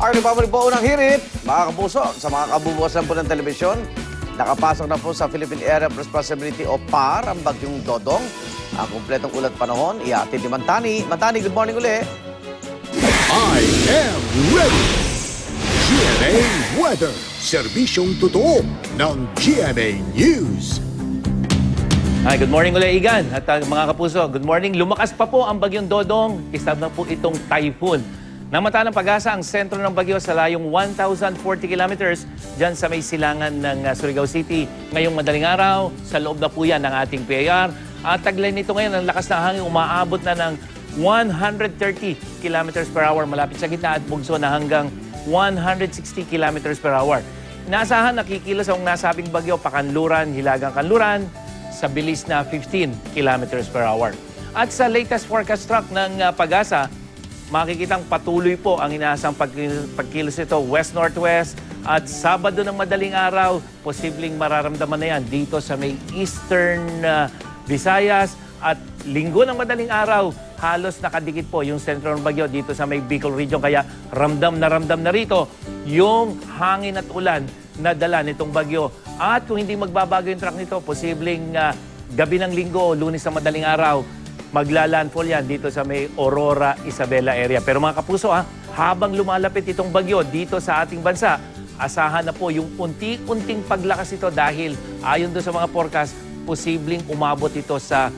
tayo nagbabalik po unang hirit, mga kapuso, sa mga kabubuwasan po ng telebisyon. Nakapasok na po sa Philippine Area of Responsibility o PAR ang bagyong Dodong. Ang kumpletong ulat panahon, iatid ni Mantani. Mantani, good morning uli. I am ready! GMA Weather, serbisyong totoo ng GMA News. Hi, good morning ulit, Igan. At mga kapuso, good morning. Lumakas pa po ang bagyong Dodong. Isa na po itong typhoon. Namata ng pag-asa ang sentro ng bagyo sa layong 1,040 kilometers dyan sa may silangan ng Surigao City. Ngayong madaling araw, sa loob na po yan ng ating PAR. At taglay nito ngayon, ang lakas na hangin umaabot na ng 130 kilometers per hour malapit sa gitna at bugso na hanggang 160 kilometers per hour. Inaasahan nakikilos ang nasabing bagyo pakanluran, hilagang kanluran sa bilis na 15 kilometers per hour. At sa latest forecast track ng pag-asa, makikitang patuloy po ang inaasang pagkilos nito west-northwest at Sabado ng madaling araw, posibleng mararamdaman na yan dito sa may eastern Visayas at Linggo ng madaling araw, halos nakadikit po yung sentro ng bagyo dito sa may Bicol region. Kaya ramdam na rito yung hangin at ulan na dala nitong bagyo. At kung hindi magbabago yung track nito, posibleng gabi ng Linggo o Lunes ng madaling araw, maglalandfall yan dito sa may Aurora, Isabela area. Pero mga kapuso, habang lumalapit itong bagyo dito sa ating bansa, asahan na po yung unti-unting paglakas ito dahil ayon doon sa mga forecast, posibleng umabot ito sa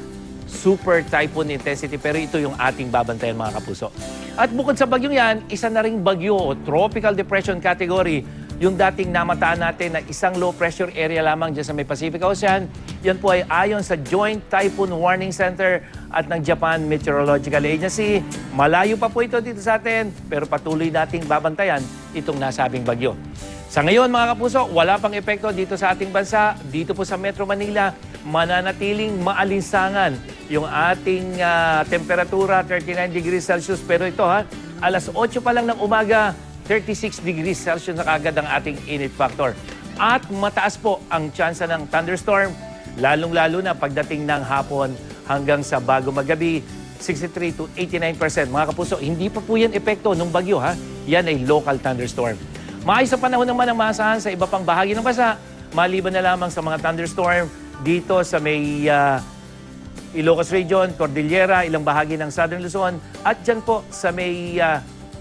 super typhoon intensity. Pero ito yung ating babantayan mga kapuso. At bukod sa bagyong yan, isa na ring bagyo o tropical depression category yung dating namataan natin na isang low pressure area lamang dyan sa may Pacific Ocean. Yan po ay ayon sa Joint Typhoon Warning Center at ng Japan Meteorological Agency. Malayo pa po ito dito sa atin, pero patuloy nating babantayan itong nasabing bagyo. Sa ngayon mga kapuso, wala pang epekto dito sa ating bansa. Dito po sa Metro Manila, mananatiling maalinsangan yung ating temperatura, 39 degrees Celsius. Pero ito alas 8 pa lang ng umaga, 36 degrees Celsius na kagad ang ating init factor. At mataas po ang tsansa ng thunderstorm, lalong-lalo na pagdating ng hapon hanggang sa bago magabi, 63 to 89%. Mga kapuso, hindi pa po yan epekto ng bagyo. Yan ay local thunderstorm. Maayos sa panahon naman ang maasahan sa iba pang bahagi ng bansa, maliban na lamang sa mga thunderstorm dito sa may Ilocos Region, Cordillera, ilang bahagi ng Southern Luzon, at dyan po sa may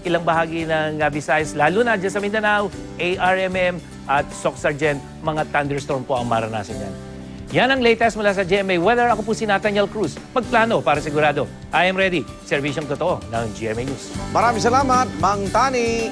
ilang bahagi ng Visayas, lalo na dyan sa Mindanao, ARMM at Soc-Sargent, mga thunderstorm po ang maranasan yan. Yan ang latest mula sa GMA Weather. Ako po si Nathaniel Cruz. Pagplano para sigurado. I am ready. Serbisyong totoo ng GMA News. Maraming salamat, Mang Tani.